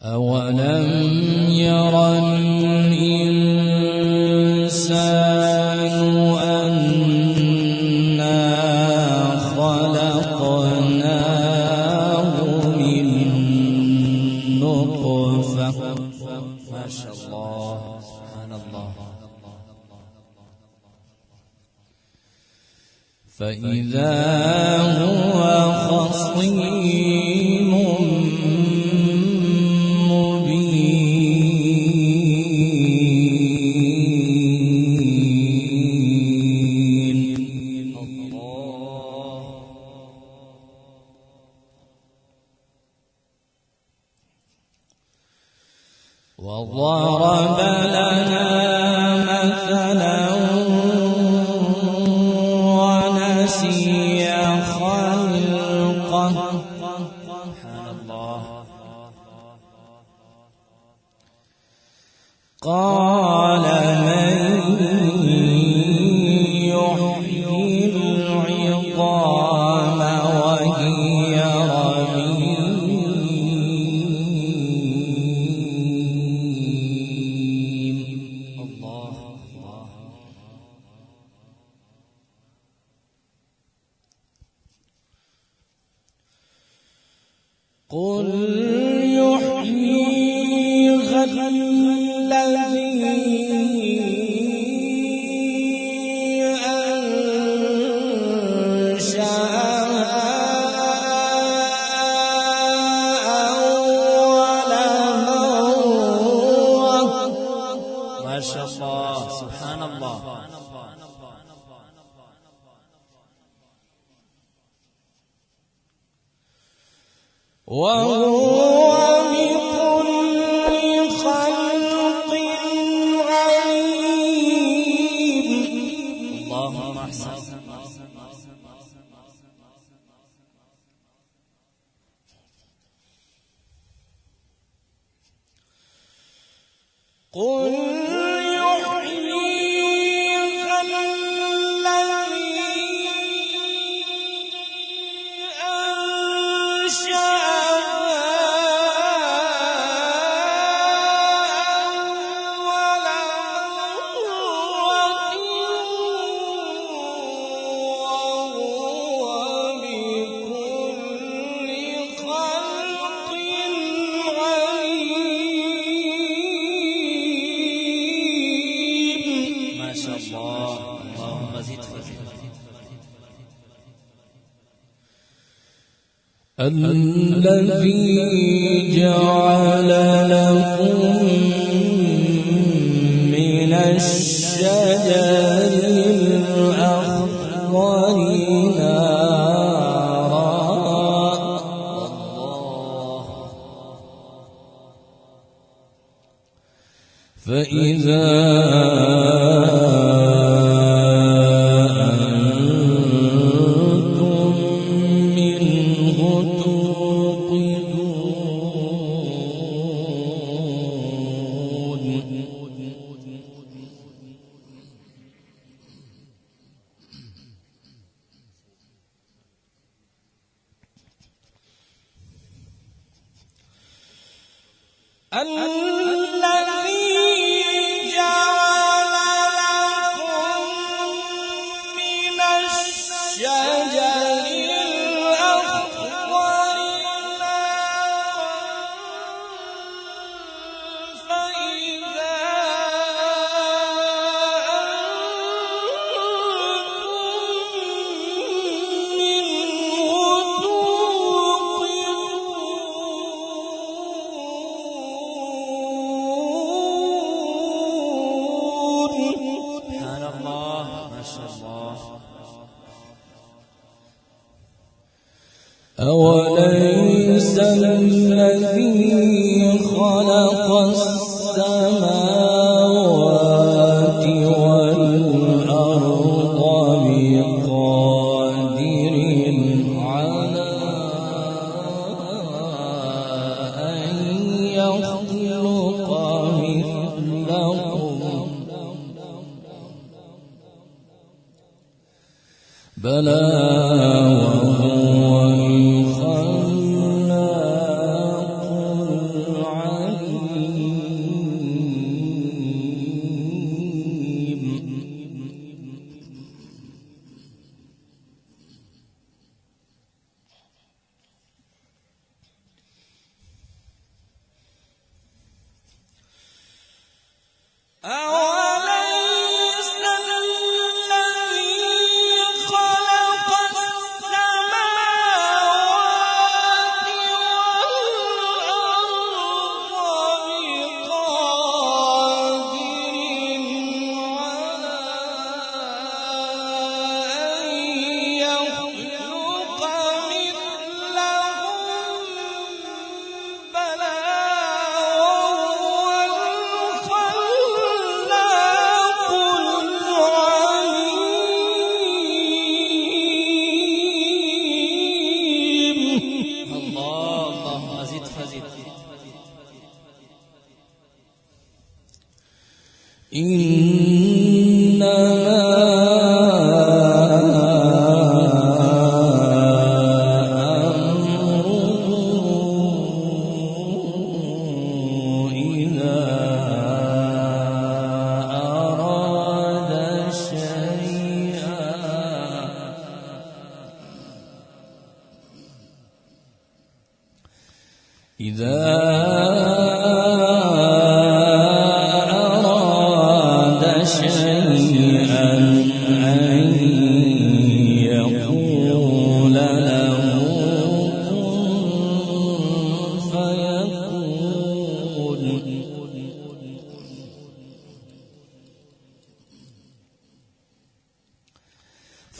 أولم ير الإنسان أنا خلقناه من نطفة. ما شاء الله، سبحان الله. فإذا هو خصيم مبين. وضرب لنا مثلا ونسي خلقه. سبحان الله. قال من يحيي العظام وهي رميم. الله. قل يحييها الذي أنشأها أول مرة. ما شاء الله، سبحان الله. وهو بكل خلق عليم. اللهم احسن. قل يحييها الذي الذي جعل لكم من الشجر الأخضر نارا. فإذا الذي جعل لكم من الشجر الأخضر نارا فإذا أوليس الذي خلق السماوات والأرض بقادر على أن يخلق مثلهم؟ بلى وهو الخلاق العليم.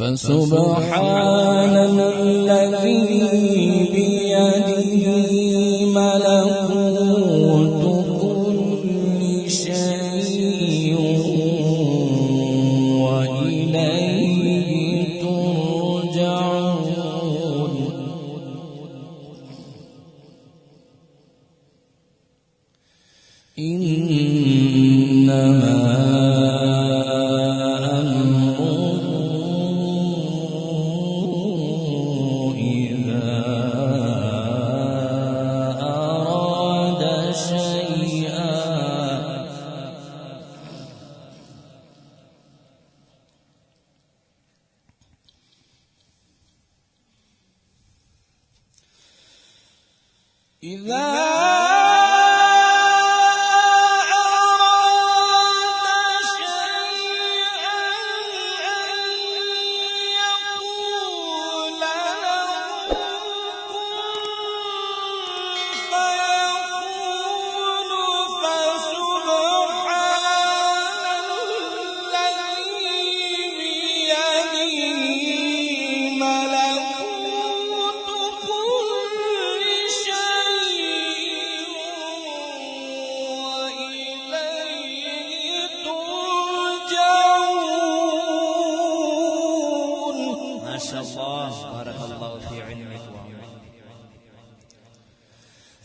فسبحان الذي بيده ملكوت كل شيء وإليه ترجعون. إنما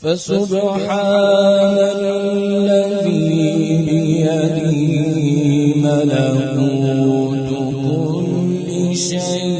فسبحان الذي بيده ملكوت كل شيء